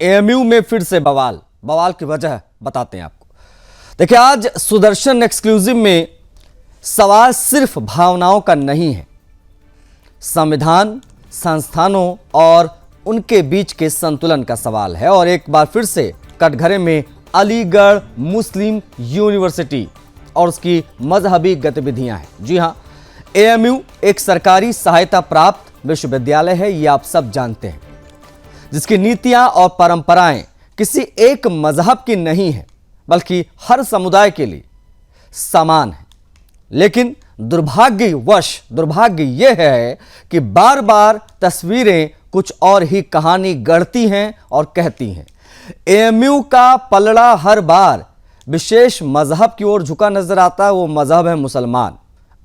AMU में फिर से बवाल। बवाल की वजह बताते हैं आपको। देखिए, आज सुदर्शन एक्सक्लूसिव में सवाल सिर्फ भावनाओं का नहीं है, संविधान, संस्थानों और उनके बीच के संतुलन का सवाल है। और एक बार फिर से कटघरे में अलीगढ़ मुस्लिम यूनिवर्सिटी और उसकी मजहबी गतिविधियां हैं। जी हां, एएमयू एक सरकारी सहायता प्राप्त विश्वविद्यालय है, ये आप सब जानते हैं, जिसकी नीतियां और परंपराएं किसी एक मजहब की नहीं है, बल्कि हर समुदाय के लिए समान है। लेकिन दुर्भाग्य यह है कि बार बार तस्वीरें कुछ और ही कहानी गढ़ती हैं और कहती हैं। एएमयू का पलड़ा हर बार विशेष मजहब की ओर झुका नजर आता है। वो मजहब है मुसलमान।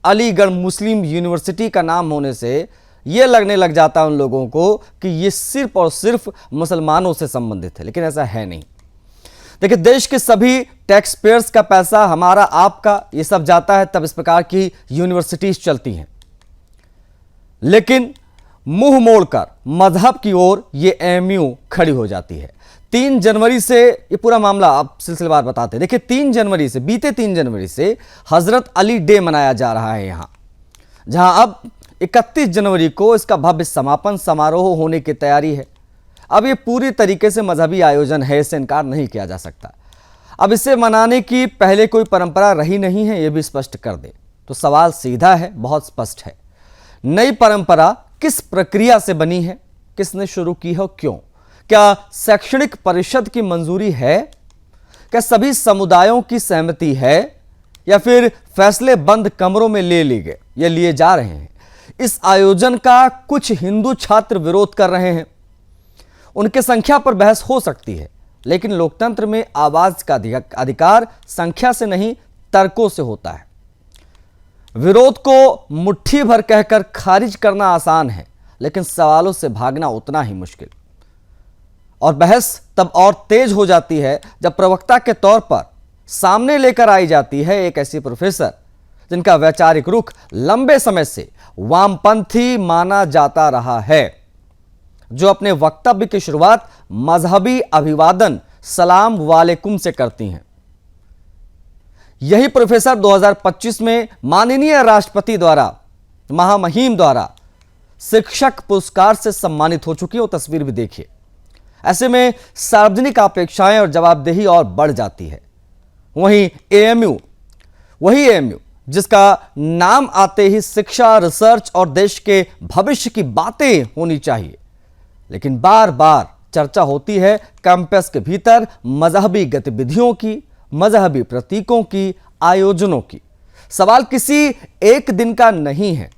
अलीगढ़ मुस्लिम यूनिवर्सिटी का नाम होने से यह लगने लग जाता है उन लोगों को कि यह सिर्फ और सिर्फ मुसलमानों से संबंधित है, लेकिन ऐसा है नहीं। देखिए, देश के सभी टैक्स पेयर्स का पैसा, हमारा आपका, ये सब जाता है, तब इस प्रकार की यूनिवर्सिटीज चलती हैं। लेकिन मुंह मोड़कर मजहब की ओर ये एएमयू खड़ी हो जाती है। 3 जनवरी से ये पूरा मामला आप सिलसिलेवार बताते हैं। देखिए, बीते 3 जनवरी से हजरत अली डे मनाया जा रहा है यहां, जहां अब 31 जनवरी को इसका भव्य समापन समारोह होने की तैयारी है। अब ये पूरी तरीके से मजहबी आयोजन है, इससे इनकार नहीं किया जा सकता। अब इसे मनाने की पहले कोई परंपरा रही नहीं है, यह भी स्पष्ट कर दे तो सवाल सीधा है, बहुत स्पष्ट है। नई परंपरा किस प्रक्रिया से बनी है, किसने शुरू की है, क्यों? क्या शैक्षणिक परिषद की मंजूरी है? क्या सभी समुदायों की सहमति है, या फिर फैसले बंद कमरों में ले लिए जा रहे हैं? इस आयोजन का कुछ हिंदू छात्र विरोध कर रहे हैं। उनके संख्या पर बहस हो सकती है, लेकिन लोकतंत्र में आवाज का अधिकार संख्या से नहीं, तर्कों से होता है। विरोध को मुट्ठी भर कहकर खारिज करना आसान है, लेकिन सवालों से भागना उतना ही मुश्किल। और बहस तब और तेज हो जाती है जब प्रवक्ता के तौर पर सामने लेकर आई जाती है एक ऐसी प्रोफेसर जिनका वैचारिक रुख लंबे समय से वामपंथी माना जाता रहा है, जो अपने वक्तव्य की शुरुआत मजहबी अभिवादन सलाम वालेकुम से करती हैं। यही प्रोफेसर 2025 में माननीय राष्ट्रपति द्वारा, महामहिम द्वारा शिक्षक पुरस्कार से सम्मानित हो चुकी है। वो तस्वीर भी देखिए। ऐसे में सार्वजनिक अपेक्षाएं और जवाबदेही और बढ़ जाती है। वही एएमयू जिसका नाम आते ही शिक्षा, रिसर्च और देश के भविष्य की बातें होनी चाहिए, लेकिन बार बार चर्चा होती है कैंपस के भीतर मजहबी गतिविधियों की, मजहबी प्रतीकों की, आयोजनों की। सवाल किसी एक दिन का नहीं है,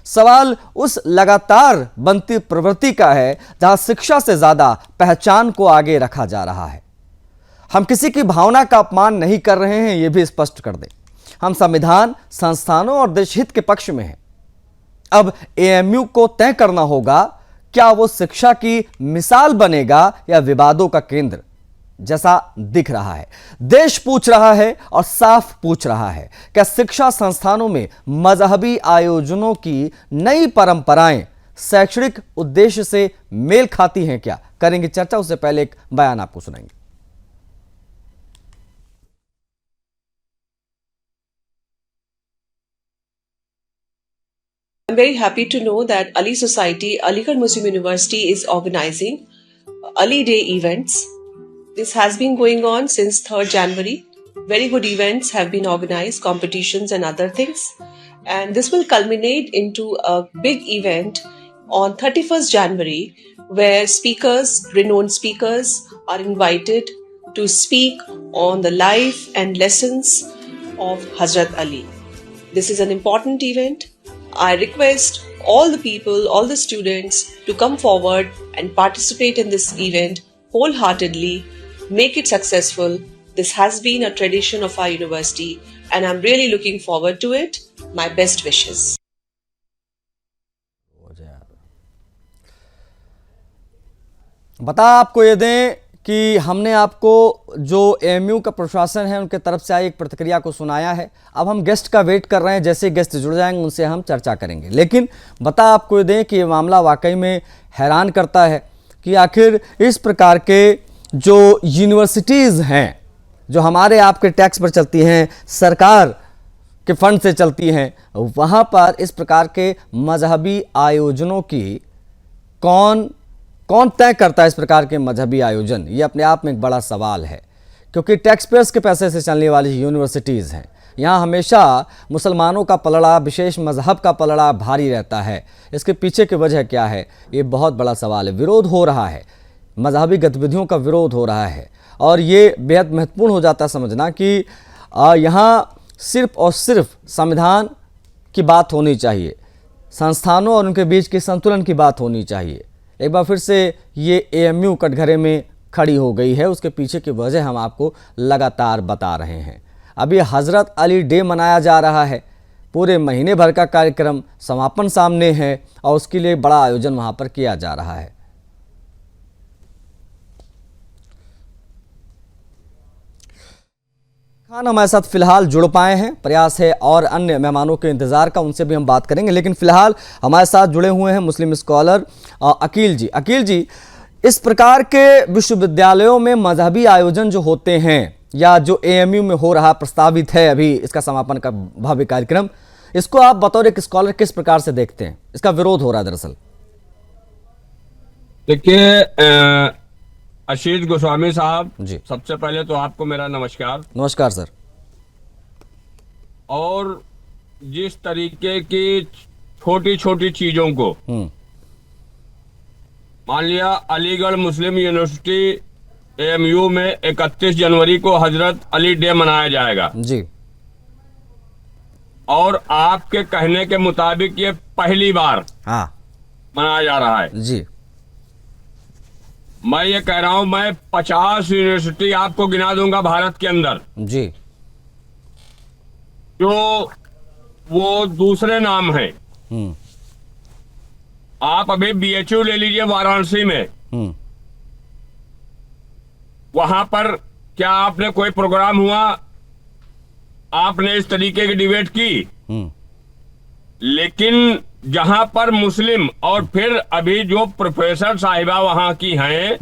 सवाल उस लगातार बनती प्रवृत्ति का है जहां शिक्षा से ज्यादा पहचान को आगे रखा जा रहा है। हम किसी की भावना का अपमान नहीं कर रहे हैं, यह भी स्पष्ट कर दें। हम संविधान, संस्थानों और देशहित के पक्ष में हैं। अब एएमयू को तय करना होगा, क्या वो शिक्षा की मिसाल बनेगा या विवादों का केंद्र, जैसा दिख रहा है। देश पूछ रहा है और साफ पूछ रहा है, क्या शिक्षा संस्थानों में मजहबी आयोजनों की नई परंपराएं शैक्षणिक उद्देश्य से मेल खाती हैं? क्या करेंगे चर्चा, उससे पहले एक बयान आपको सुनाएंगे। I'm very happy to know that Ali Society, Aligarh Muslim University is organizing Ali Day events. This has been going on since 3rd January. Very good events have been organized, competitions and other things. And this will culminate into a big event on 31st January where renowned speakers are invited to speak on the life and lessons of Hazrat Ali. This is an important event. I request all the people, all the students to come forward and participate in this event wholeheartedly, make it successful. This has been a tradition of our university and I'm really looking forward to it. My best wishes. बता आपको ये दें कि हमने आपको जो AMU का प्रशासन है उनके तरफ से आई एक प्रतिक्रिया को सुनाया है। अब हम गेस्ट का वेट कर रहे हैं, जैसे गेस्ट जुड़ जाएंगे उनसे हम चर्चा करेंगे। लेकिन बता आपको ये दें कि ये मामला वाकई में हैरान करता है कि आखिर इस प्रकार के जो यूनिवर्सिटीज़ हैं, जो हमारे आपके टैक्स पर चलती हैं, सरकार के फंड से चलती हैं, वहाँ पर इस प्रकार के मजहबी आयोजनों की कौन कौन तय करता है? इस प्रकार के मजहबी आयोजन, ये अपने आप में एक बड़ा सवाल है, क्योंकि टैक्स पेयर्स के पैसे से चलने वाली यूनिवर्सिटीज़ हैं। यहाँ हमेशा मुसलमानों का पलड़ा, विशेष मजहब का पलड़ा भारी रहता है। इसके पीछे की वजह क्या है? ये बहुत बड़ा सवाल है। विरोध हो रहा है, मजहबी गतिविधियों का विरोध हो रहा है, और ये बेहद महत्वपूर्ण हो जाता है समझना कि यहाँ सिर्फ और सिर्फ संविधान की बात होनी चाहिए, संस्थानों और उनके बीच के संतुलन की बात होनी चाहिए। एक बार फिर से ये एएमयू कटघरे में खड़ी हो गई है, उसके पीछे की वजह हम आपको लगातार बता रहे हैं। अभी हज़रत अली डे मनाया जा रहा है, पूरे महीने भर का कार्यक्रम, समापन सामने है, और उसके लिए बड़ा आयोजन वहाँ पर किया जा रहा है। खान हमारे साथ फिलहाल जुड़ पाए हैं, प्रयास है और अन्य मेहमानों के इंतजार का, उनसे भी हम बात करेंगे, लेकिन फिलहाल हमारे साथ जुड़े हुए हैं मुस्लिम स्कॉलर अकील जी। अकील जी, इस प्रकार के विश्वविद्यालयों में मजहबी आयोजन जो होते हैं, या जो एएमयू में हो रहा प्रस्तावित है अभी इसका समापन का भव्य कार्यक्रम, इसको आप बतौर एक स्कॉलर किस प्रकार से देखते हैं? इसका विरोध हो रहा है दरअसल। देखिए आशीष गोस्वामी साहब जी, सबसे पहले तो आपको मेरा नमस्कार। नमस्कार सर। और जिस तरीके की छोटी छोटी चीजों को, मान लिया अलीगढ़ मुस्लिम यूनिवर्सिटी एएमयू में 31 जनवरी को हजरत अली डे मनाया जाएगा जी, और आपके कहने के मुताबिक ये पहली बार हाँ मनाया जा रहा है जी, मैं ये कह रहा हूं, मैं 50 यूनिवर्सिटी आपको गिना दूंगा भारत के अंदर जी, जो वो दूसरे नाम है। आप अभी बीएचयू ले लीजिए वाराणसी में, वहां पर क्या आपने कोई प्रोग्राम हुआ, आपने इस तरीके की डिबेट की? लेकिन जहां पर मुस्लिम और फिर अभी जो प्रोफेसर साहिबा वहां की हैं,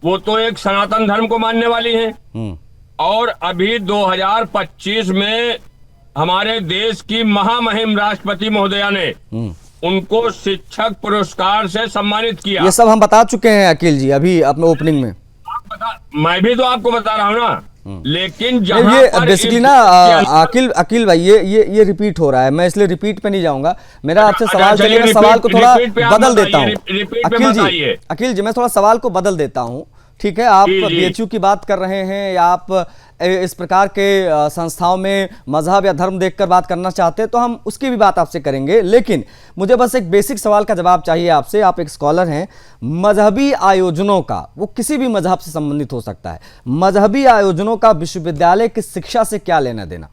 वो तो एक सनातन धर्म को मानने वाली हैं, और अभी 2025 में हमारे देश की महामहिम राष्ट्रपति महोदया ने उनको शिक्षक पुरस्कार से सम्मानित किया। ये सब हम बता चुके हैं अकील जी अभी अपने ओपनिंग में। मैं भी तो आपको बता रहा हूँ ना, लेकिन जहां ये पर बेसिकली ना अकील भाई, ये रिपीट हो रहा है, मैं इसलिए रिपीट पे नहीं जाऊंगा। मेरा आपसे सवाल चलेगा, सवाल को थोड़ा बदल देता हूँ अकील जी, मैं थोड़ा सवाल को बदल देता हूँ, ठीक है? आप बीएचयू की बात कर रहे हैं, या आप इस प्रकार के संस्थाओं में मजहब या धर्म देखकर बात करना चाहते हैं, तो हम उसकी भी बात आपसे करेंगे, लेकिन मुझे बस एक बेसिक सवाल का जवाब चाहिए आपसे। आप एक स्कॉलर हैं, मजहबी आयोजनों का, वो किसी भी मजहब से संबंधित हो सकता है, मजहबी आयोजनों का विश्वविद्यालय की शिक्षा से क्या लेना देना?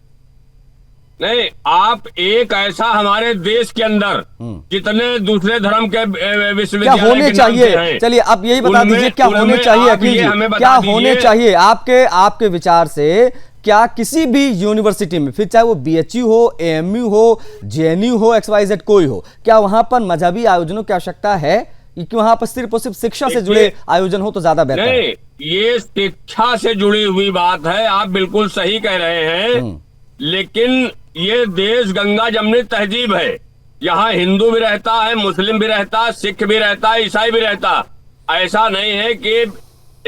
नहीं, आप एक ऐसा हमारे देश के अंदर जितने दूसरे धर्म के विश्वविद्यालय क्या होने चाहिए, चलिए आप यही बता दीजिए, क्या होने चाहिए अकील जी, क्या होने चाहिए आपके विचार से? क्या किसी भी यूनिवर्सिटी में, फिर चाहे वो बीएचयू हो, एएमयू हो, जेएनयू हो, XYZ कोई हो, क्या वहां पर मजहबी आयोजनों की आवश्यकता है कि वहां पर सिर्फ और सिर्फ शिक्षा से जुड़े आयोजन हो तो ज्यादा बेहतर है? नहीं, ये शिक्षा से जुड़ी हुई बात है, आप बिल्कुल सही कह रहे हैं, लेकिन ये देश गंगा जमनी तहजीब है। यहाँ हिंदू भी रहता है, मुस्लिम भी रहता, सिख भी रहता, ईसाई भी रहता। ऐसा नहीं है कि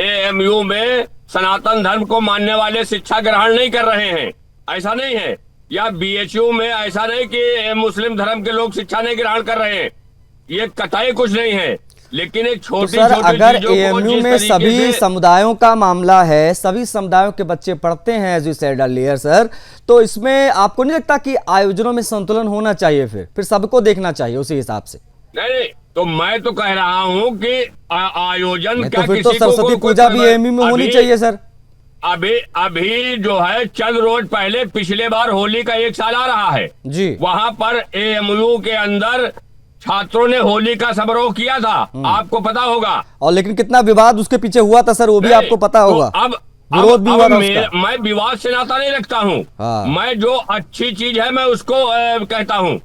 एएमयू में सनातन धर्म को मानने वाले शिक्षा ग्रहण नहीं कर रहे हैं, ऐसा नहीं है। या बीएचयू में ऐसा नहीं कि मुस्लिम धर्म के लोग शिक्षा नहीं ग्रहण कर रहे हैं, ये कतई कुछ नहीं है। लेकिन एक छोटी तो सर, अगर एएमयू में सभी समुदायों का मामला है, सभी समुदायों के बच्चे पढ़ते हैं, as you said earlier sir, तो इसमें आपको नहीं लगता कि आयोजनों में संतुलन होना चाहिए? फिर सबको देखना चाहिए उसी हिसाब से। नहीं, तो मैं तो कह रहा हूं कि आयोजन क्या, तो फिर तो सरस्वती पूजा भी एएमयू में होनी चाहिए सर। अभी जो है चंद रोज पहले, पिछले बार होली का 1 साल आ रहा है जी, वहां पर एएमयू के अंदर छात्रों ने होली का समारोह किया था, आपको पता होगा। और लेकिन कितना विवाद उसके पीछे हुआ था सर, वो भी आपको पता होगा। तो अब विरोध भी हुआ था उसका। मैं विवाद से नाता नहीं रखता हूँ, मैं जो अच्छी चीज है मैं उसको कहता हूँ।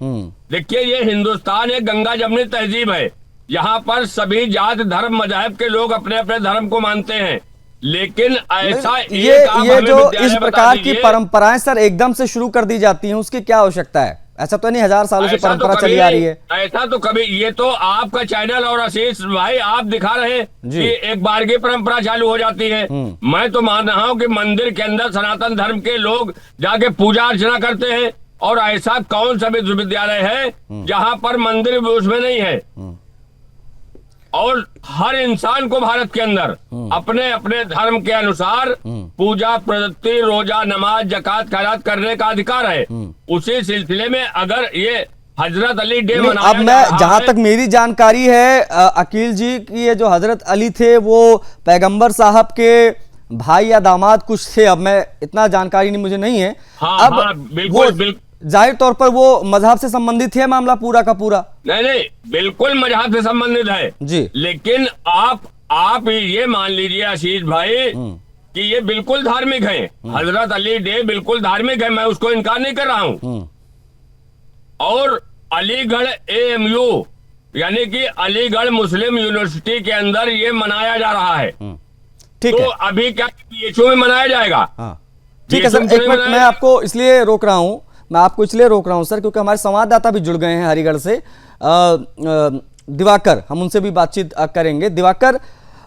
देखिए, ये हिंदुस्तान एक गंगा जमनी तहजीब है, यहाँ पर सभी जात धर्म मजहब के लोग अपने अपने धर्म को मानते हैं, लेकिन ऐसा ये एक आप ये हमें जो विद्यालय इस बता प्रकार की दीजिए। परंपराएं सर एकदम से शुरू कर दी जाती हैं, उसकी क्या आवश्यकता है? ऐसा तो नहीं, हजार सालों से ऐसा तो परंपरा कभी चली आ रही है। ऐसा तो कभी, ये तो आपका चैनल और आशीष भाई आप दिखा रहे हैं जी। कि एक बार की परंपरा चालू हो जाती है। मैं तो मान रहा हूँ कि मंदिर के अंदर सनातन धर्म के लोग जाके पूजा अर्चना करते हैं, और ऐसा कौन सा विश्वविद्यालय है जहाँ पर मंदिर उसमें नहीं है। और हर इंसान को भारत के अंदर अपने अपने धर्म के अनुसार पूजा प्रवृत्ति, रोजा, नमाज, जकात, खैरात करने का अधिकार है। उसी सिलसिले में अगर ये हजरत अली डे नहीं, मनाया अब जा मैं रहा जहां है, तक मेरी जानकारी है अकील जी की, ये जो हजरत अली थे वो पैगंबर साहब के भाई या दामाद कुछ थे। अब मैं इतना जानकारी नहीं, मुझे नहीं है। हाँ, अब हाँ, बिल्कुल, बिल्कुल। जाहिर तौर पर वो मजहब से संबंधित है मामला पूरा का पूरा। नहीं नहीं, बिल्कुल मजहब से संबंधित है जी। लेकिन आप ये मान लीजिए आशीष भाई कि ये बिल्कुल धार्मिक है। हजरत अली डे बिल्कुल धार्मिक है, मैं उसको इनकार नहीं कर रहा हूँ। और अलीगढ़ AMU यानी कि अलीगढ़ मुस्लिम यूनिवर्सिटी के अंदर ये मनाया जा रहा है। ठीक तो है। अभी क्या PHU में मनाया जाएगा? हाँ ठीक है सर, PHU एक में मिनट, मनाया मैं आपको इसलिए रोक रहा हूँ, सर, क्योंकि हमारे संवाददाता भी जुड़ गए हैं हरिगढ़ से। दिवाकर, हम उनसे भी बातचीत करेंगे। दिवाकर,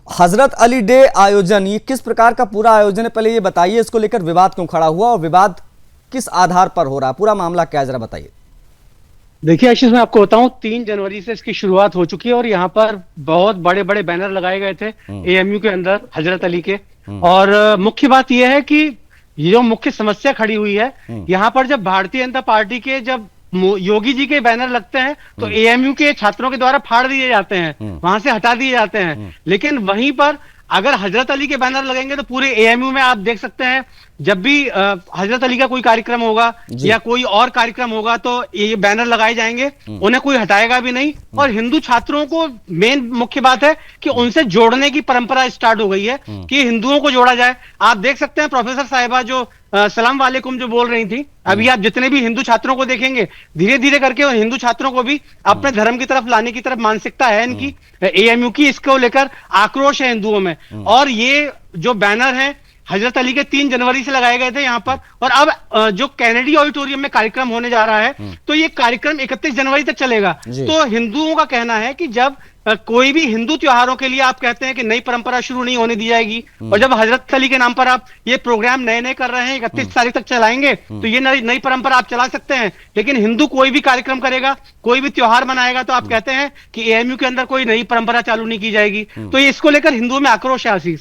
हजरत अली डे आयोजन, ये किस प्रकार का पूरा आयोजन है, पहले ये बताइए। इसको लेकर विवाद क्यों खड़ा हुआ और विवाद किस आधार पर हो रहा है, पूरा मामला क्या है, जरा बताइए। देखिए आशीष, मैं आपको बताऊं 3 जनवरी से इसकी शुरुआत हो चुकी है और यहाँ पर बहुत बड़े बड़े बैनर लगाए गए थे AMU के अंदर हजरत अली के। और मुख्य बात यह है कि ये जो मुख्य समस्या खड़ी हुई है, यहाँ पर जब भारतीय जनता पार्टी के जब योगी जी के बैनर लगते हैं तो AMU के छात्रों के द्वारा फाड़ दिए जाते हैं, वहां से हटा दिए जाते हैं। लेकिन वहीं पर अगर हजरत अली के बैनर लगेंगे तो पूरे AMU में आप देख सकते हैं, जब भी हजरत अली का कोई कार्यक्रम होगा या कोई और कार्यक्रम होगा तो ये बैनर लगाए जाएंगे, उन्हें कोई हटाएगा भी नहीं। और हिंदू छात्रों को मेन मुख्य बात है कि उनसे जोड़ने की परंपरा स्टार्ट हो गई है कि हिंदुओं को जोड़ा जाए। आप देख सकते हैं प्रोफेसर साहिबा जो सलाम वालेकुम जो बोल रही थी, अभी आप जितने भी हिंदू छात्रों को देखेंगे, धीरे धीरे करके उन हिंदू छात्रों को भी अपने धर्म की तरफ लाने की तरफ मानसिकता है इनकी, AMU की, इसको लेकर आक्रोश है हिंदुओं में। और ये जो बैनर है हजरत अली के 3 जनवरी से लगाए गए थे यहाँ पर, और अब जो कैनेडी ऑडिटोरियम में कार्यक्रम होने जा रहा है तो ये कार्यक्रम 31 जनवरी तक चलेगा। तो हिंदुओं का कहना है कि जब कोई भी हिंदू त्योहारों के लिए आप कहते हैं कि नई परंपरा शुरू नहीं होने दी जाएगी, और जब हजरत अली के नाम पर आप ये प्रोग्राम नए नए कर रहे हैं, 31 तारीख तक चलाएंगे, तो ये नई परंपरा आप चला सकते हैं। लेकिन हिंदू कोई भी कार्यक्रम करेगा, कोई भी त्योहार मनाएगा, तो आप कहते हैं कि AMU के अंदर कोई नई परंपरा चालू नहीं की जाएगी। तो ये इसको लेकर हिंदुओं में आक्रोश है आशीष।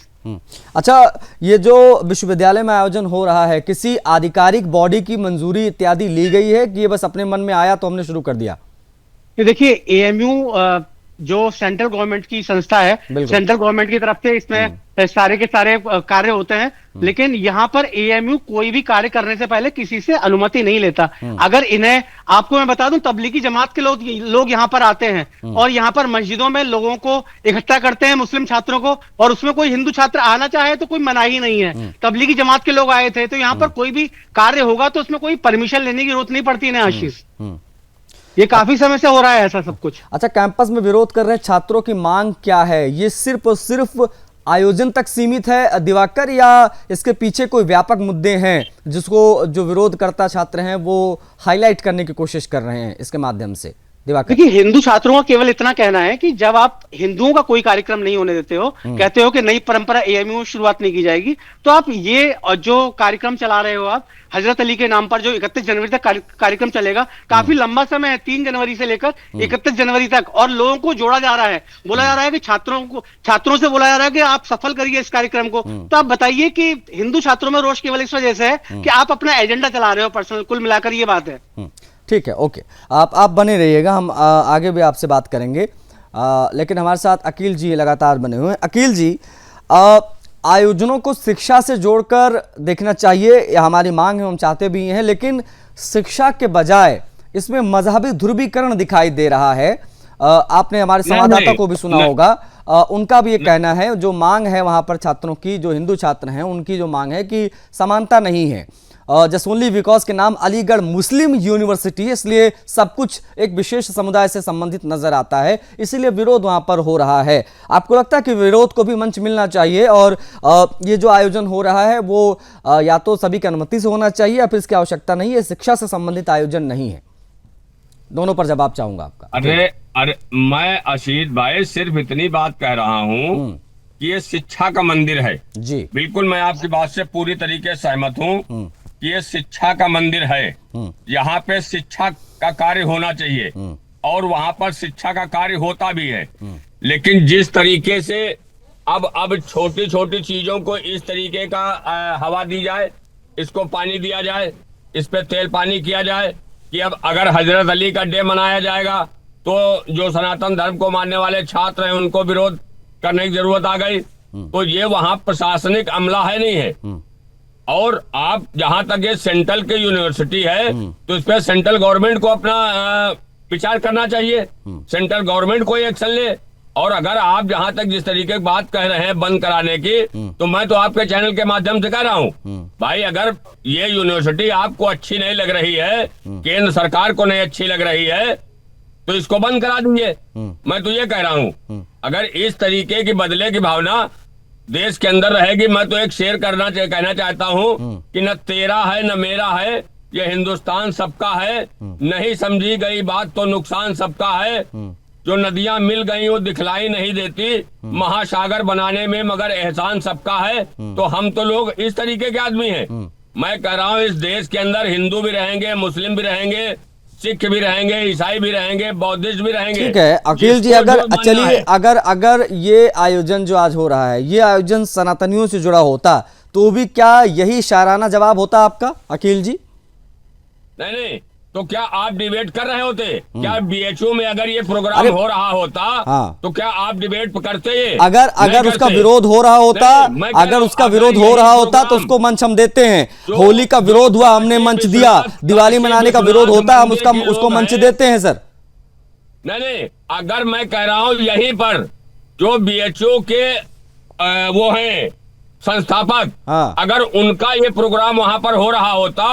अच्छा, ये जो विश्वविद्यालय में आयोजन हो रहा है, किसी आधिकारिक बॉडी की मंजूरी इत्यादि ली गई है कि ये बस अपने मन में आया तो हमने शुरू कर दिया? ये देखिए, AMU जो सेंट्रल गवर्नमेंट की संस्था है, सेंट्रल गवर्नमेंट की तरफ से इसमें सारे के सारे कार्य होते हैं। लेकिन यहाँ पर AMU कोई भी कार्य करने से पहले किसी से अनुमति नहीं लेता। अगर इन्हें, आपको मैं बता दूं, तबलीगी जमात के लोग यहाँ पर आते हैं और यहाँ पर मस्जिदों में लोगों को इकट्ठा करते हैं, मुस्लिम छात्रों को, और उसमें कोई हिंदू छात्र आना चाहे तो कोई मनाही नहीं है। तबलीगी जमात के लोग आए थे, तो यहाँ पर कोई भी कार्य होगा तो उसमें कोई परमिशन लेने की जरूरत नहीं पड़ती है आशीष। ये काफी समय से हो रहा है ऐसा सब कुछ। अच्छा, कैंपस में विरोध कर रहे छात्रों की मांग क्या है? ये सिर्फ और सिर्फ आयोजन तक सीमित है दिवाकर, या इसके पीछे कोई व्यापक मुद्दे हैं जिसको जो विरोधकर्ता छात्र हैं वो हाईलाइट करने की कोशिश कर रहे हैं इसके माध्यम से? दिवाकर, देखिए, हिंदू छात्रों का केवल इतना कहना है कि जब आप हिंदुओं का कोई कार्यक्रम नहीं होने देते हो, कहते हो कि नई परंपरा AMU में शुरुआत नहीं की जाएगी, तो आप ये जो कार्यक्रम चला रहे हो आप हजरत अली के नाम पर, जो 31 जनवरी तक कार्यक्रम चलेगा, काफी लंबा समय है, 3 जनवरी से लेकर 31 जनवरी तक, और लोगों को जोड़ा जा रहा है। बोला जा रहा है कि छात्रों से बोला जा रहा है कि आप सफल करिए इस कार्यक्रम को। तो आप बताइए कि हिंदू छात्रों में रोष केवल इस वजह से है कि आप अपना एजेंडा चला रहे हो पर्सनल, कुल मिलाकर ये बात है। ठीक है, ओके, आप बने रहिएगा, हम आगे भी आपसे बात करेंगे। लेकिन हमारे साथ अकील जी लगातार बने हुए हैं। अकील जी, आयोजनों को शिक्षा से जोड़कर देखना चाहिए, यह हमारी मांग है, हम चाहते भी हैं, लेकिन शिक्षा के बजाय इसमें मजहबी ध्रुवीकरण दिखाई दे रहा है। आपने हमारे संवाददाता को भी सुना होगा, उनका भी ये कहना है, जो मांग है वहां पर छात्रों की, जो हिंदू छात्र हैं उनकी जो मांग है कि समानता नहीं है। जस्ट ओनली बिकॉज के नाम अलीगढ़ मुस्लिम यूनिवर्सिटी है, इसलिए सब कुछ एक विशेष समुदाय से संबंधित नजर आता है, इसीलिए विरोध वहां पर हो रहा है। आपको लगता है कि विरोध को भी मंच मिलना चाहिए और ये जो आयोजन हो रहा है वो या तो सभी की अनुमति से होना चाहिए या फिर इसकी आवश्यकता नहीं है, शिक्षा से संबंधित आयोजन नहीं है? दोनों पर जवाब चाहूंगा आपका। अरे मैं अशीत भाई सिर्फ इतनी बात कह रहा हूँ कि ये शिक्षा का मंदिर है जी। बिल्कुल मैं आपकी बात से पूरी तरीके से सहमत हूँ कि ये शिक्षा का मंदिर है। यहाँ पे शिक्षा का कार्य होना चाहिए और वहाँ पर शिक्षा का कार्य होता भी है, लेकिन जिस तरीके से अब छोटी छोटी चीजों को इस तरीके का हवा दी जाए, इसको पानी दिया जाए, इस पे तेल पानी किया जाए कि अब अगर हजरत अली का डे मनाया जाएगा तो जो सनातन धर्म को मानने वाले छात्र हैं उनको विरोध करने की जरूरत आ गई। तो ये वहाँ प्रशासनिक अमला है नहीं है। और आप जहां तक ये सेंट्रल के यूनिवर्सिटी है तो इस पे सेंट्रल गवर्नमेंट को अपना विचार करना चाहिए, सेंट्रल गवर्नमेंट कोई एक्शन ले। और अगर आप जहां तक जिस तरीके की बात कह रहे हैं बंद कराने की, तो मैं तो आपके चैनल के माध्यम से कह रहा हूं भाई, अगर ये यूनिवर्सिटी आपको अच्छी नहीं लग रही है, केंद्र सरकार को नहीं अच्छी लग रही है, तो इसको बंद करा दीजिए। मैं तो ये कह रहा हूं, अगर इस तरीके की बदले की भावना देश के अंदर रहेगी, मैं तो एक शेर कहना चाहता हूं कि न तेरा है न मेरा है, ये हिंदुस्तान सबका है, नहीं समझी गई बात तो नुकसान सबका है, जो नदियां मिल गई वो दिखलाई नहीं देती, महासागर बनाने में मगर एहसान सबका है। तो हम तो लोग इस तरीके के आदमी हैं। मैं कह रहा हूँ इस देश के अंदर हिंदू भी रहेंगे, मुस्लिम भी रहेंगे, सिख भी रहेंगे, ईसाई भी रहेंगे, बौद्धिस्ट भी रहेंगे। ठीक है अखिल जी, अगर चलिए अगर ये आयोजन जो आज हो रहा है, ये आयोजन सनातनियों से जुड़ा होता तो भी क्या यही शाराना जवाब होता आपका अखिल जी? नहीं, तो क्या आप डिबेट कर रहे होते? क्या बीएचयू में अगर ये प्रोग्राम हो रहा होता तो क्या आप डिबेट करते? अगर उसका विरोध हो रहा होता, अगर उसका विरोध हो रहा होता तो उसको मंच हम देते हैं। होली का विरोध हुआ, हमने मंच दिया। दिवाली मनाने का विरोध होता है, हम उसको मंच देते हैं सर। नहीं, अगर मैं कह रहा हूँ यहीं पर जो बीएचयू के वो हैं संस्थापक, अगर उनका ये प्रोग्राम वहां पर हो रहा होता,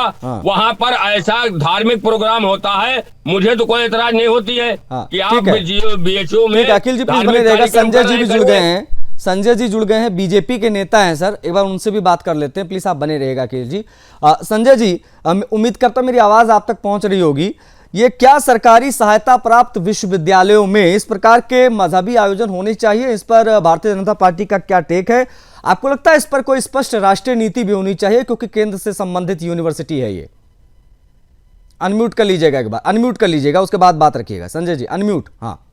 वहां पर ऐसा धार्मिक प्रोग्राम होता है, मुझे तो कोई एतराज नहीं होती है कि आप बीएचयू में। अखिल जी प्लीज बने रहेगा। संजय जी भी जुड़ गए हैं, संजय जी जुड़ गए हैं, बीजेपी के नेता हैं सर, एक बार उनसे भी बात कर लेते हैं। प्लीज आप बने रहेगा अखिल जी। संजय जी, उम्मीद करता हूं मेरी आवाज आप तक पहुंच रही होगी। ये क्या सरकारी सहायता प्राप्त विश्वविद्यालयों में इस प्रकार के मजहबी आयोजन होने चाहिए? इस पर भारतीय जनता पार्टी का क्या टेक है? आपको लगता है इस पर कोई स्पष्ट राष्ट्रीय नीति भी होनी चाहिए, क्योंकि केंद्र से संबंधित यूनिवर्सिटी है ये? अनम्यूट कर लीजिएगा एक बार, अनम्यूट कर लीजिएगा, उसके बाद बात रखिएगा। संजय जी अनम्यूट। हाँ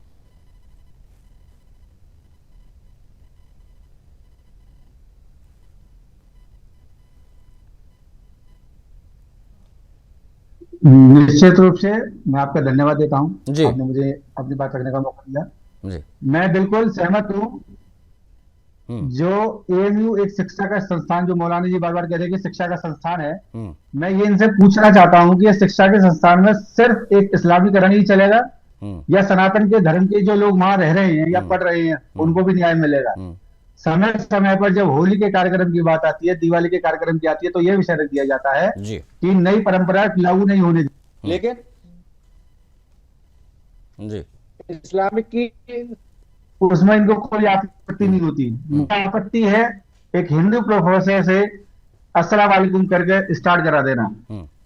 निश्चित रूप से मैं आपका धन्यवाद देता हूं, आपने मुझे अपनी बात रखने का मौका दिया जी। मैं बिल्कुल सहमत हूं। जो एएमयू एक शिक्षा का संस्थान, जो मौलाना जी बार बार कहते हैं कि शिक्षा का संस्थान है, मैं ये इनसे पूछना चाहता हूं कि शिक्षा के संस्थान में सिर्फ एक इस्लामीकरण ही चलेगा या सनातन के धर्म के जो लोग वहां रह रहे हैं या पढ़ रहे हैं उनको भी न्याय मिलेगा? समय समय पर जब होली के कार्यक्रम की बात आती है, दिवाली के कार्यक्रम की आती है, तो यह विषय रख दिया जाता है कि नई परंपरा लागू नहीं होने दी, लेकिन जी इस्लामिक की उसमें इनको कोई आपत्ति नहीं होती। आपत्ति है एक हिंदू प्रोफेसर से अस्सलाम वालेकुम करके स्टार्ट करा देना।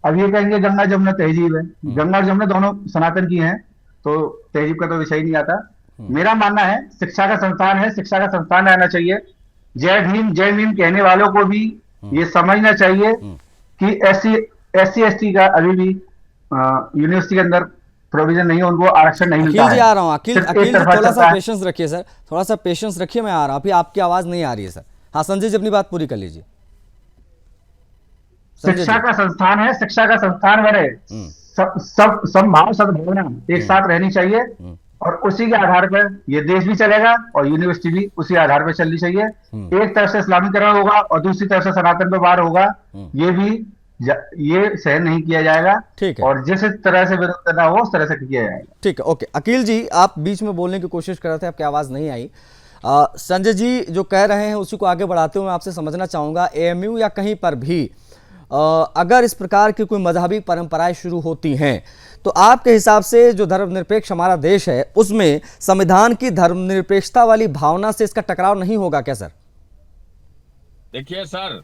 अब ये कहेंगे गंगा जमुना तहजीब है, गंगा और जमुना दोनों सनातन की हैं, तो तहजीब का तो विषय ही नहीं आता। मेरा मानना है शिक्षा का संस्थान है, शिक्षा का संस्थान रहना चाहिए। जय भीम कहने वालों को भी ये समझना चाहिए कि एससी एसटी का अभी भी यूनिवर्सिटी के अंदर प्रोविजन नहीं है, उनको आरक्षण नहीं मिलता है। अखिल जी आ रहा हूँ, अखिल जी थोड़ा सा पेशेंस रखिए सर, थोड़ा सा पेशेंस रखिए, मैं आ रहा हूँ। अभी आपकी आवाज नहीं आ रही है सर। हाँ संजय जी अपनी बात पूरी कर लीजिए। शिक्षा का संस्थान है, शिक्षा का संस्थान बने, सब समभाव सद्भावना एक साथ रहनी चाहिए और उसी के आधार पर ये देश भी चलेगा और यूनिवर्सिटी भी उसी आधार पर चलनी चाहिए। एक तरफ से इस्लामीकरण होगा और दूसरी तरफ से सनातन व्यवहार होगा, ये सहन नहीं किया जाएगा। ठीक है, और जिस तरह से विरोध करना हो उस तरह से किया जाएगा। ठीक है, ओके। अखिल जी आप बीच में बोलने की कोशिश कर रहे थे, आपकी आवाज नहीं आई। संजय जी जो कह रहे हैं उसी को आगे बढ़ाते हुए मैं आपसे समझना चाहूंगा, एएमयू या कहीं पर भी अगर इस प्रकार की कोई मजहबी परंपराएं शुरू होती हैं तो आपके हिसाब से जो धर्मनिरपेक्ष हमारा देश है उसमें संविधान की धर्मनिरपेक्षता वाली भावना से इसका टकराव नहीं होगा क्या सर? देखिए सर,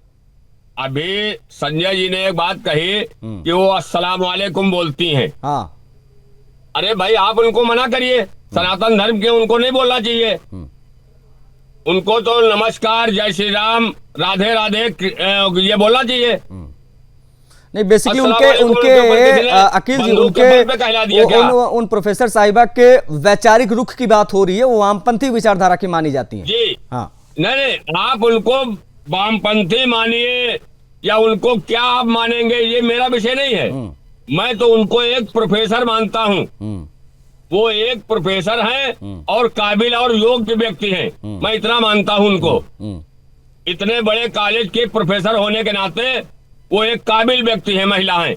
अभी संजय जी ने एक बात कही कि वो अस्सलाम वालेकुम बोलती हैं। हाँ, अरे भाई आप उनको मना करिए, सनातन धर्म के उनको नहीं बोलना चाहिए। उनको तो नमस्कार, जय श्री राम, राधे राधे ये बोलना चाहिए। नहीं बेसिकली उनके अकील जी उन प्रोफेसर साहिबा के वैचारिक रुख की बात हो रही है, वो वामपंथी विचारधारा की मानी जाती है जी। हाँ, नहीं, आप उनको वामपंथी मानिए या उनको क्या आप मानेंगे, ये मेरा विषय नहीं है। मैं तो उनको एक प्रोफेसर मानता हूँ। वो एक प्रोफेसर हैं और काबिल और योग्य व्यक्ति हैं। मैं इतना मानता हूँ उनको। इतने बड़े कॉलेज के प्रोफेसर होने के नाते वो एक काबिल व्यक्ति है, महिला हैं।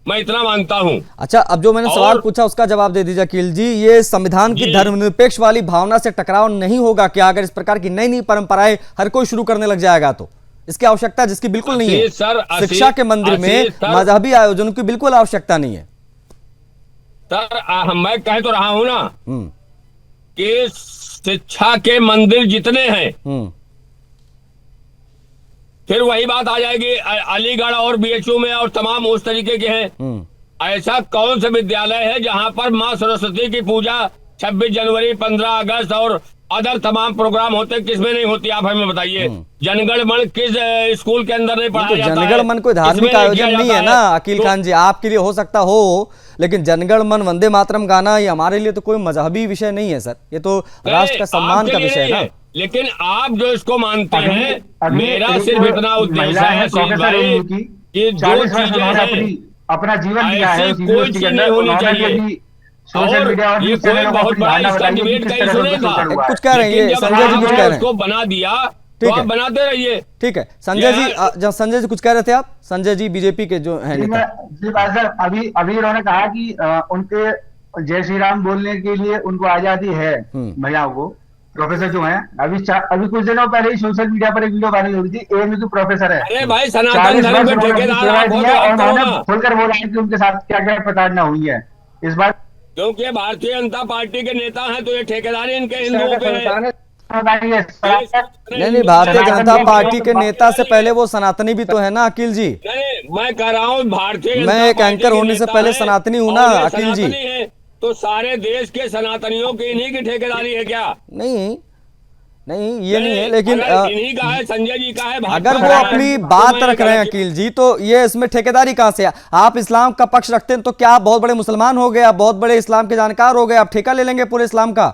मैं इतना मानता हूँ। अच्छा, अब जो मैंने सवाल पूछा उसका जवाब दे दीजिए अकील जी। ये संविधान की धर्मनिरपेक्ष वाली भावना से टकराव नहीं होगा क्या अगर इस प्रकार की नई नई परंपराएं हर कोई शुरू करने लग जाएगा? तो इसकी आवश्यकता जिसकी बिल्कुल नहीं है। शिक्षा के मंदिर में मजहबी आयोजनों की बिल्कुल आवश्यकता नहीं है सर। मैं कह तो रहा हूं ना कि शिक्षा के मंदिर जितने हैं, फिर वही बात आ जाएगी अलीगढ़ और बीएचयू में और तमाम उस तरीके के हैं। ऐसा कौन सा विद्यालय है जहां पर माँ सरस्वती की पूजा 26 जनवरी 15 अगस्त और अदर तमाम प्रोग्राम होते, किसमें नहीं होती? आप हमें बताइए। जनगण मन किस स्कूल के अंदर नहीं पढ़ाया जाता है? जनगण मन कोई धार्मिक आयोजन नहीं है ना अकील खान जी। आपके लिए हो सकता हो, लेकिन जनगण मन, वंदे मातरम गाना ये हमारे लिए तो कोई मजहबी विषय नहीं है सर। ये तो राष्ट्र का सम्मान का विषय है ना। लेकिन आप जो इसको मानते हैं, मेरा सिर्फ इतना उद्देश्य है कि जो चीजें हैं अपना जीवन दिया है, ऐसी कोई चीज नहीं होनी चाहिए। सोशल मीडिया और ये कोई बहुत बड़ा इसका डिबेट का इशू नहीं था। कुछ कह रहे हैं संजय जी, कुछ कह रहे हैं। उसको बना दिया तो आप बनाते रहिए। ठीक है संजय जी, संजय जी कुछ कह रहे थे आप? संजय जी बीजेपी के जो हैं नेता। जी सर, अभी उन्होंने कहा कि उनके जय श्री राम बोलने के लिए उनको आजादी है महिलाओं को। प्रोफेसर जो हैं, अभी कुछ दिनों पहले ही सोशल मीडिया पर एक वीडियो वायरल हो रही थी। एएमयू के प्रोफेसर है। अरे भाई, सनातन धर्म के ठेकेदार खुलकर बोला है कि उनके साथ क्या क्या प्रताड़ना हुई है इस बार। क्योंकि भारतीय जनता पार्टी के नेता हैं तो ये ठेकेदारी इनके हिंदुओं के हैं। नहीं, भारतीय जनता पार्टी के नेता से पहले वो सनातनी भी तो है ना अकील जी। नहीं, मैं कह रहा हूँ भारतीय, मैं एक एंकर होने से पहले सनातनी हूँ ना अकील जी। तो सारे देश के सनातनियों की इन्हीं की ठेकेदारी है क्या? नहीं, ये नहीं है, लेकिन इन्हीं का है, संजय जी का है। अगर वो अपनी बात रख रहे हैं अकील जी, तो ये इसमें ठेकेदारी कहां से? आप इस्लाम का पक्ष रखते हैं तो क्या आप बहुत बड़े मुसलमान हो गए, आप बहुत बड़े इस्लाम के जानकार हो गए, आप ठेका ले लेंगे पूरे इस्लाम का?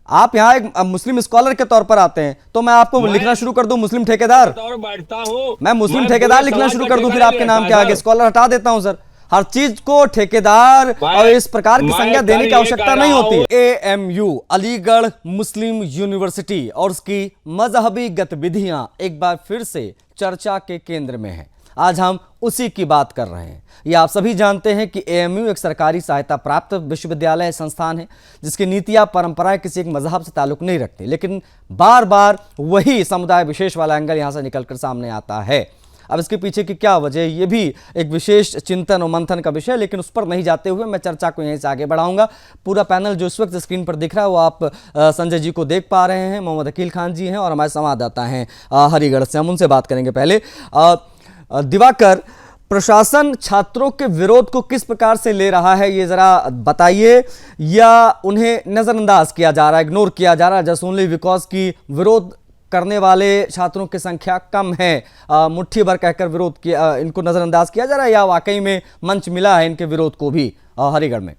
आप यहाँ एक मुस्लिम स्कॉलर के तौर पर आते हैं तो मैं आपको लिखना शुरू कर दूं मुस्लिम ठेकेदार? बैठता हूँ मैं मुस्लिम ठेकेदार लिखना शुरू कर दूं फिर आपके नाम के आगे? स्कॉलर हटा देता हूं सर। हर चीज को ठेकेदार और इस प्रकार की संज्ञा देने की आवश्यकता नहीं होती। एएमयू अलीगढ़ मुस्लिम यूनिवर्सिटी और उसकी मजहबी गतिविधियां एक बार फिर से चर्चा के केंद्र में है। आज हम उसी की बात कर रहे हैं। ये आप सभी जानते हैं कि एएमयू एक सरकारी सहायता प्राप्त विश्वविद्यालय संस्थान है जिसकी नीतियां परंपराएं किसी एक मजहब से ताल्लुक नहीं रखती, लेकिन बार बार वही समुदाय विशेष वाला एंगल यहां से निकलकर सामने आता है। अब इसके पीछे की क्या वजह, ये भी एक विशेष चिंतन और मंथन का विषय, लेकिन उस पर नहीं जाते हुए मैं चर्चा को यहीं से आगे बढ़ाऊंगा। पूरा पैनल जो इस वक्त स्क्रीन पर दिख रहा है वो आप संजय जी को देख पा रहे हैं, मोहम्मद अकील खान जी हैं और हमारे संवाददाता हैं हरिगढ़ से। हम उनसे बात करेंगे। पहले दिवाकर, प्रशासन छात्रों के विरोध को किस प्रकार से ले रहा है ये जरा बताइए, या उन्हें नजरअंदाज किया जा रहा है, इग्नोर किया जा रहा है जस्ट ओनली बिकॉज की विरोध करने वाले छात्रों की संख्या कम है, मुट्ठी भर कहकर विरोध किया, इनको नजरअंदाज किया जा रहा है, या वाकई में मंच मिला है इनके विरोध को भी हरिगढ़ में?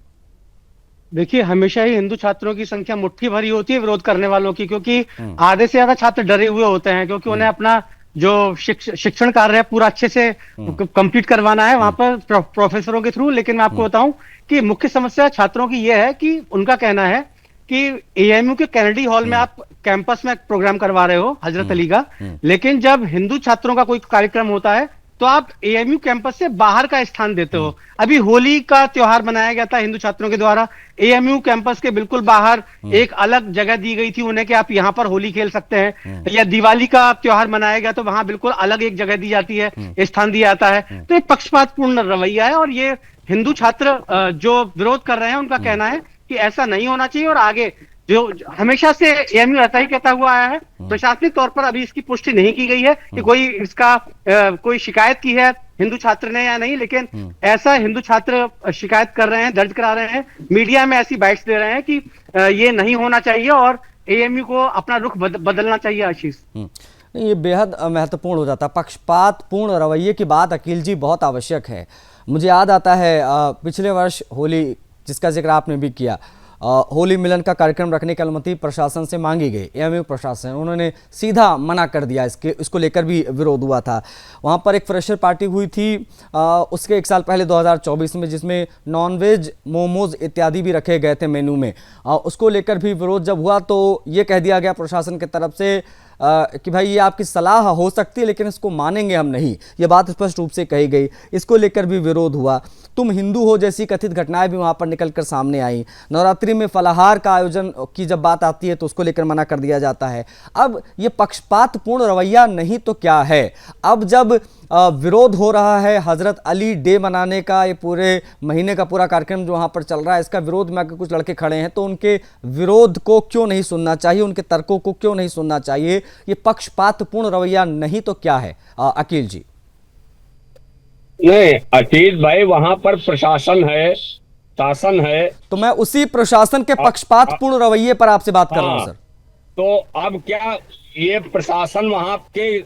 देखिए, हमेशा ही हिंदू छात्रों की संख्या मुट्ठी भरी होती है विरोध करने वालों की, क्योंकि आधे से ज्यादा छात्र डरे हुए होते हैं, क्योंकि उन्हें अपना जो शिक्षण कार्य है पूरा अच्छे से कंप्लीट करवाना है वहां पर प्रोफेसरों के थ्रू। लेकिन मैं आपको बताऊं कि मुख्य समस्या छात्रों की यह है कि उनका कहना है कि एएमयू के कैनेडी हॉल में आप कैंपस में प्रोग्राम करवा रहे हो हजरत अली का, लेकिन जब हिंदू छात्रों का कोई कार्यक्रम होता है तो आप एएमयू कैंपस से बाहर का स्थान देते हो। अभी होली का त्योहार मनाया गया था हिंदू छात्रों के द्वारा, एएमयू कैंपस के बिल्कुल बाहर एक अलग जगह दी गई थी उन्हें कि आप यहां पर होली खेल सकते हैं, या दिवाली का त्योहार मनाया गया तो वहां बिल्कुल अलग एक जगह दी जाती है, स्थान दिया जाता है। तो ये पक्षपातपूर्ण रवैया है और ये हिंदू छात्र जो विरोध कर रहे हैं उनका कहना है कि ऐसा नहीं होना चाहिए। और आगे जो हमेशा से एएमयू ऐसा ही कहता हुआ आया है, प्रशासनिक तौर पर अभी इसकी पुष्टि नहीं की गई है कि कोई इसका कोई शिकायत की है हिंदू छात्र ने या नहीं, लेकिन ऐसा हिंदू छात्र शिकायत कर रहे हैं, दर्ज करा रहे हैं, मीडिया में ऐसी बाइट्स दे रहे हैं कि ये नहीं होना चाहिए और एएमयू को अपना रुख बदलना चाहिए। आशीष, नहीं, ये बेहद महत्वपूर्ण हो जाता है। पक्षपातपूर्ण रवैये की बात अकील जी बहुत आवश्यक है। मुझे याद आता है पिछले वर्ष होली, जिसका जिक्र आपने भी किया, होली मिलन का कार्यक्रम रखने की अनुमति प्रशासन से मांगी गई, एएमयू प्रशासन, उन्होंने सीधा मना कर दिया। इसको लेकर भी विरोध हुआ था। वहाँ पर एक फ्रेशर पार्टी हुई थी उसके एक साल पहले 2024 में, जिसमें नॉनवेज मोमोज इत्यादि भी रखे गए थे मेनू में। उसको लेकर भी विरोध जब हुआ तो ये कह दिया गया प्रशासन की तरफ से कि भाई ये आपकी सलाह हो सकती है लेकिन इसको मानेंगे हम नहीं, ये बात स्पष्ट रूप से कही गई। इसको लेकर भी विरोध हुआ। तुम हिंदू हो जैसी कथित घटनाएं भी वहाँ पर निकलकर सामने आई। नवरात्रि में फलाहार का आयोजन की जब बात आती है तो उसको लेकर मना कर दिया जाता है। अब ये पक्षपातपूर्ण रवैया नहीं तो क्या है? अब जब विरोध हो रहा है हजरत अली डे मनाने का, ये पूरे महीने का पूरा कार्यक्रम जो वहाँ पर चल रहा है, इसका विरोध में अगर कुछ लड़के खड़े हैं तो उनके विरोध को क्यों नहीं सुनना चाहिए, उनके तर्कों को क्यों नहीं सुनना चाहिए? ये पक्षपातपूर्ण रवैया नहीं तो क्या है अकील जी? नहीं अतीत भाई, वहां पर प्रशासन है, शासन है। तो मैं उसी प्रशासन के पक्षपातपूर्ण रवैये पर आपसे बात कर रहा हूं सर। तो अब क्या ये प्रशासन वहां के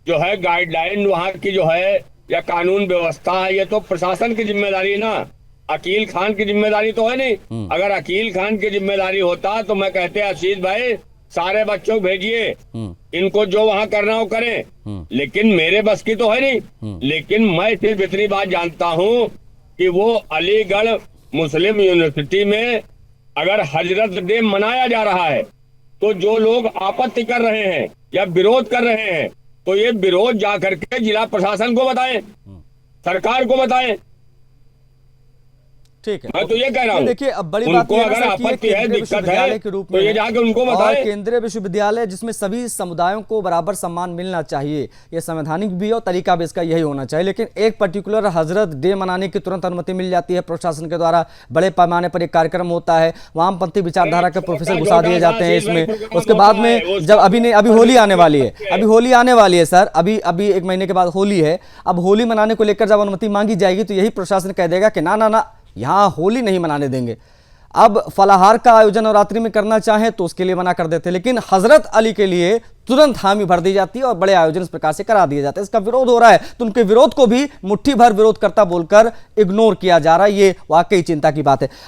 जो है गाइडलाइन वहां की जो है या कानून व्यवस्था है, ये तो प्रशासन की जिम्मेदारी है ना, अकील खान की जिम्मेदारी तो है नहीं। अगर अकील खान की जिम्मेदारी होता तो मैं कहते आशीष भाई सारे बच्चों को भेजिए, इनको जो वहां करना हो करें, लेकिन मेरे बस की तो है नहीं। लेकिन मैं सिर्फ इतनी बात जानता हूं कि वो अलीगढ़ मुस्लिम यूनिवर्सिटी में अगर हजरत डे मनाया जा रहा है तो जो लोग आपत्ति कर रहे हैं या विरोध कर रहे हैं तो ये विरोध जा करके जिला प्रशासन को बताएं, सरकार को बताएं। ठीक है, मैं तो ये कह रहा हूँ, देखिए अब बड़ी बात उनको अगर आपत्ति है, दिक्कत है के रूप तो ये जाके उनको बताएं। केंद्रीय विश्वविद्यालय जिसमें सभी समुदायों को बराबर सम्मान मिलना चाहिए, ये संवैधानिक भी और तरीका भी इसका यही होना चाहिए। लेकिन एक पर्टिकुलर हजरत डे मनाने की तुरंत अनुमति मिल जाती है प्रशासन के द्वारा, बड़े पैमाने पर एक कार्यक्रम होता है, वामपंथी विचारधारा के प्रोफेसर घुसा दिए जाते हैं इसमें। उसके बाद में जब अभी होली आने वाली है, होली आने वाली है सर, अभी 1 महीने के बाद होली है। अब होली मनाने को लेकर जब अनुमति मांगी जाएगी तो यही प्रशासन कह देगा कि ना ना ना, यहाँ होली नहीं मनाने देंगे। अब फलाहार का आयोजन नवरात्रि में करना चाहें तो उसके लिए मना कर देते, लेकिन हजरत अली के लिए तुरंत हामी भर दी जाती है और बड़े आयोजन इस प्रकार से करा दिए जाते हैं। इसका विरोध हो रहा है तो उनके विरोध को भी मुट्ठी भर विरोध करता बोलकर इग्नोर किया जा रहा है। ये वाकई चिंता की बात है।